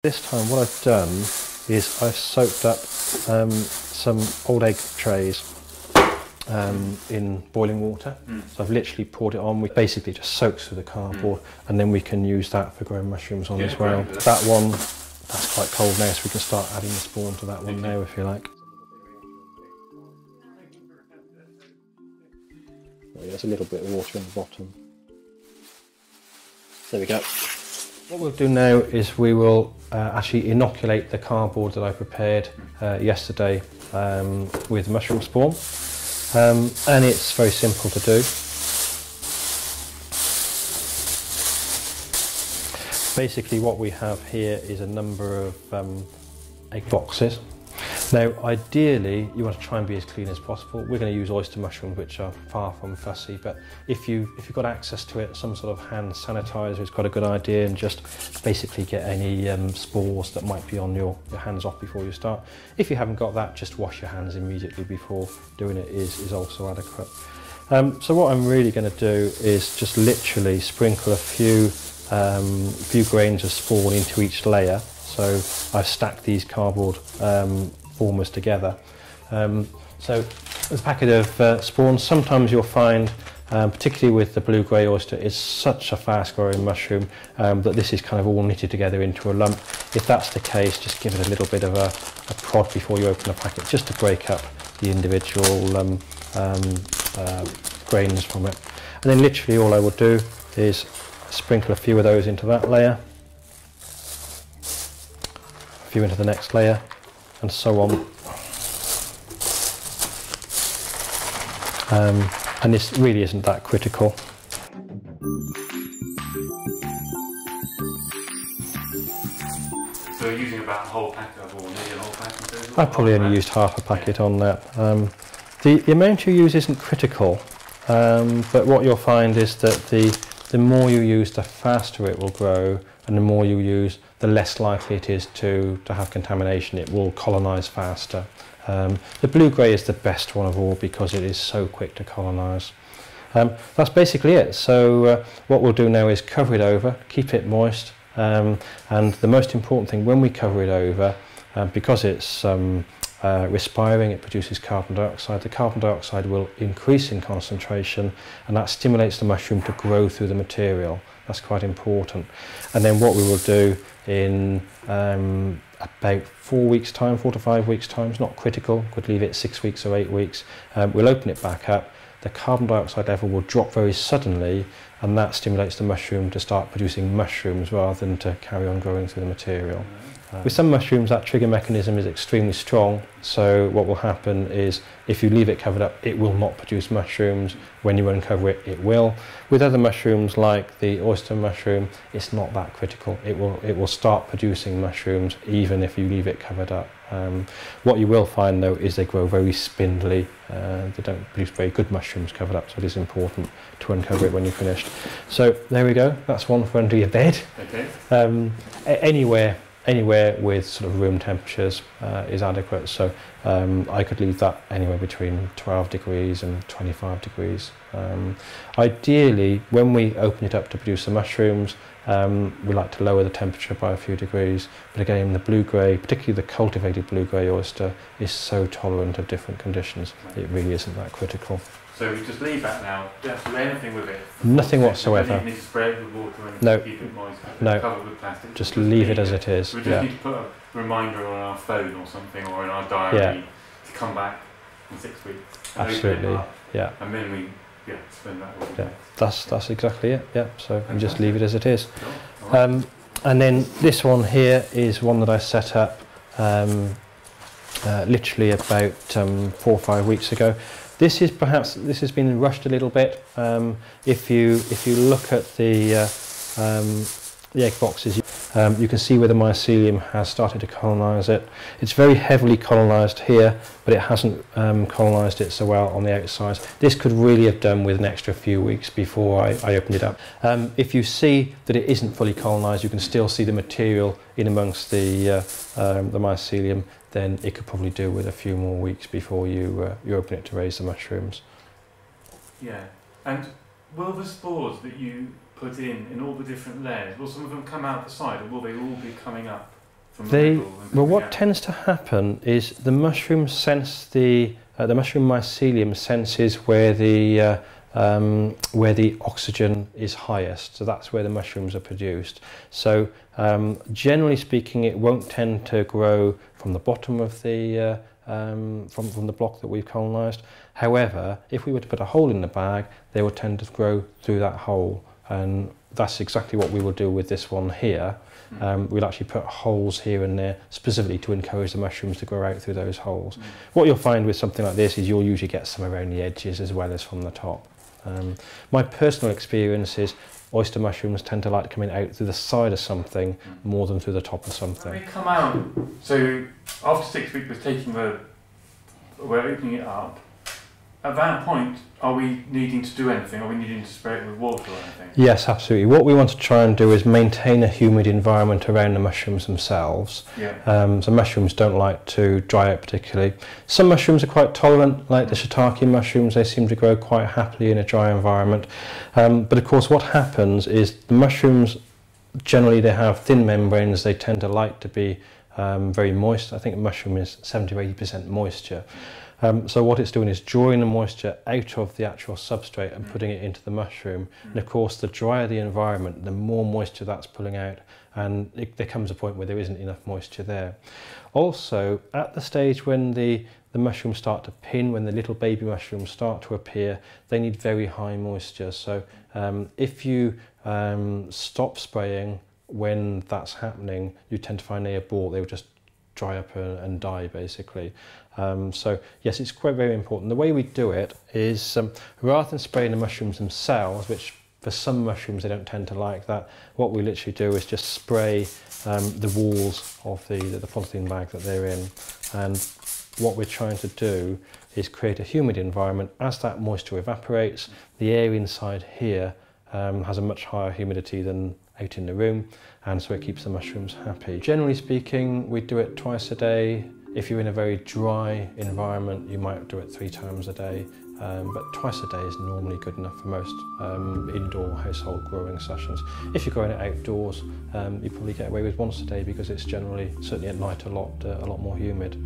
This time what I've done is I've soaked up some old egg trays in boiling water. So I've literally poured it on. We basically just soaks through the cardboard and then we can use that for growing mushrooms on as well. That one, that's quite cold now, so we can start adding the spawn to that one now if you like. There's a little bit of water in the bottom. There we go. What we'll do now is we will actually inoculate the cardboard that I prepared yesterday with mushroom spawn, and it's very simple to do. Basically what we have here is a number of egg boxes. Now ideally you want to try and be as clean as possible. We're going to use oyster mushrooms, which are far from fussy, but if you've got access to it, some sort of hand sanitizer is quite a good idea, and just basically get any spores that might be on your hands off before you start. If you haven't got that, just wash your hands immediately before doing it is also adequate. So what I'm really going to do is just literally sprinkle a few grains of spawn into each layer. So I've stacked these cardboard formers together. So there's a packet of spawn. Sometimes you'll find, particularly with the blue-grey oyster, it's such a fast-growing mushroom that this is kind of all knitted together into a lump. If that's the case, just give it a little bit of a prod before you open the packet, just to break up the individual grains from it. And then literally all I will do is sprinkle a few of those into that layer, a few into the next layer, and so on. And this really isn't that critical. So you're using about a whole packet of, or nearly a whole packet? I probably only used half a packet on that. The amount you use isn't critical, but what you'll find is that the more you use, the faster it will grow, and the more you use, the less likely it is to have contamination. It will colonise faster. The blue-grey is the best one of all because it is so quick to colonise. That's basically it. So what we'll do now is cover it over, keep it moist, and the most important thing when we cover it over, because it's respiring, it produces carbon dioxide. The carbon dioxide will increase in concentration, and that stimulates the mushroom to grow through the material. That's quite important. And then what we will do in about 4 weeks' time, 4 to 5 weeks' time, it's not critical, could leave it 6 weeks or 8 weeks, we'll open it back up. The carbon dioxide level will drop very suddenly, and that stimulates the mushroom to start producing mushrooms rather than to carry on growing through the material. With some mushrooms that trigger mechanism is extremely strong, so what will happen is if you leave it covered up, it will not produce mushrooms. When you uncover it, it will. With other mushrooms like the oyster mushroom, it's not that critical. It will start producing mushrooms even if you leave it covered up. What you will find though is they grow very spindly. They don't produce very good mushrooms covered up, so it is important to uncover it when you're finished. So there we go, that's one for under your bed. Okay. Anywhere with sort of room temperatures is adequate, so I could leave that anywhere between 12 degrees and 25 degrees. Ideally, when we open it up to produce the mushrooms, we like to lower the temperature by a few degrees, but again the blue-grey, particularly the cultivated blue-grey oyster, is so tolerant of different conditions, it really isn't that critical. So we just leave that now, don't have to do anything with it? Nothing whatsoever. You don't need to spray it with water and no. Keep it moist, no. Cover it with plastic? Just leave it as it is. We just need to put a reminder on our phone or something, or in our diary to come back in 6 weeks. Absolutely, yeah. And then we spend that all. Yeah, that's exactly it, yeah. So we just leave it as it is. Cool. Right. And then this one here is one that I set up literally about 4 or 5 weeks ago. This has been rushed a little bit. If you look at the egg boxes, you can see where the mycelium has started to colonise it. It's very heavily colonised here, but it hasn't colonised it so well on the outside. This could really have done with an extra few weeks before I opened it up. If you see that it isn't fully colonised, you can still see the material in amongst the mycelium, then it could probably do with a few more weeks before you open it to raise the mushrooms. Yeah, and will the spores that you put in all the different layers, will some of them come out the side, or will they all be coming up? from the middle? Well, what tends to happen is the mushroom sense the mushroom mycelium senses where the oxygen is highest, so that's where the mushrooms are produced. So generally speaking, it won't tend to grow from the bottom of the from the block that we've colonised. However, if we were to put a hole in the bag, they will tend to grow through that hole, and that's exactly what we will do with this one here. We'll actually put holes here and there specifically to encourage the mushrooms to grow out through those holes. What you'll find with something like this is you'll usually get some around the edges as well as from the top. My personal experience is oyster mushrooms tend to like coming out through the side of something more than through the top of something. When they come out, so after 6 weeks we're opening it up. At that point, are we needing to do anything? Are we needing to spray it with water or anything? Yes, absolutely. What we want to try and do is maintain a humid environment around the mushrooms themselves. Yeah. So mushrooms don't like to dry out particularly. Some mushrooms are quite tolerant, like the shiitake mushrooms. They seem to grow quite happily in a dry environment. But of course, what happens is the mushrooms, generally they have thin membranes. They tend to like to be very moist. I think a mushroom is 70 or 80% moisture. So what it's doing is drawing the moisture out of the actual substrate and putting it into the mushroom. And of course, the drier the environment, the more moisture that's pulling out, and there comes a point where there isn't enough moisture there. Also, at the stage when the mushrooms start to pin, when the little baby mushrooms start to appear, they need very high moisture. So if you stop spraying when that's happening, you tend to find they abort. They will just dry up and die basically. So yes, it's quite very important. The way we do it is rather than spraying the mushrooms themselves, which for some mushrooms they don't tend to like that, what we literally do is just spray the walls of the polythene bag that they're in. And what we're trying to do is create a humid environment. As that moisture evaporates, the air inside here has a much higher humidity than out in the room, and so it keeps the mushrooms happy. Generally speaking, we do it twice a day. If you're in a very dry environment, you might do it 3 times a day, but twice a day is normally good enough for most indoor household growing sessions. If you're growing it outdoors, you probably get away with once a day because it's generally, certainly at night, a lot more humid.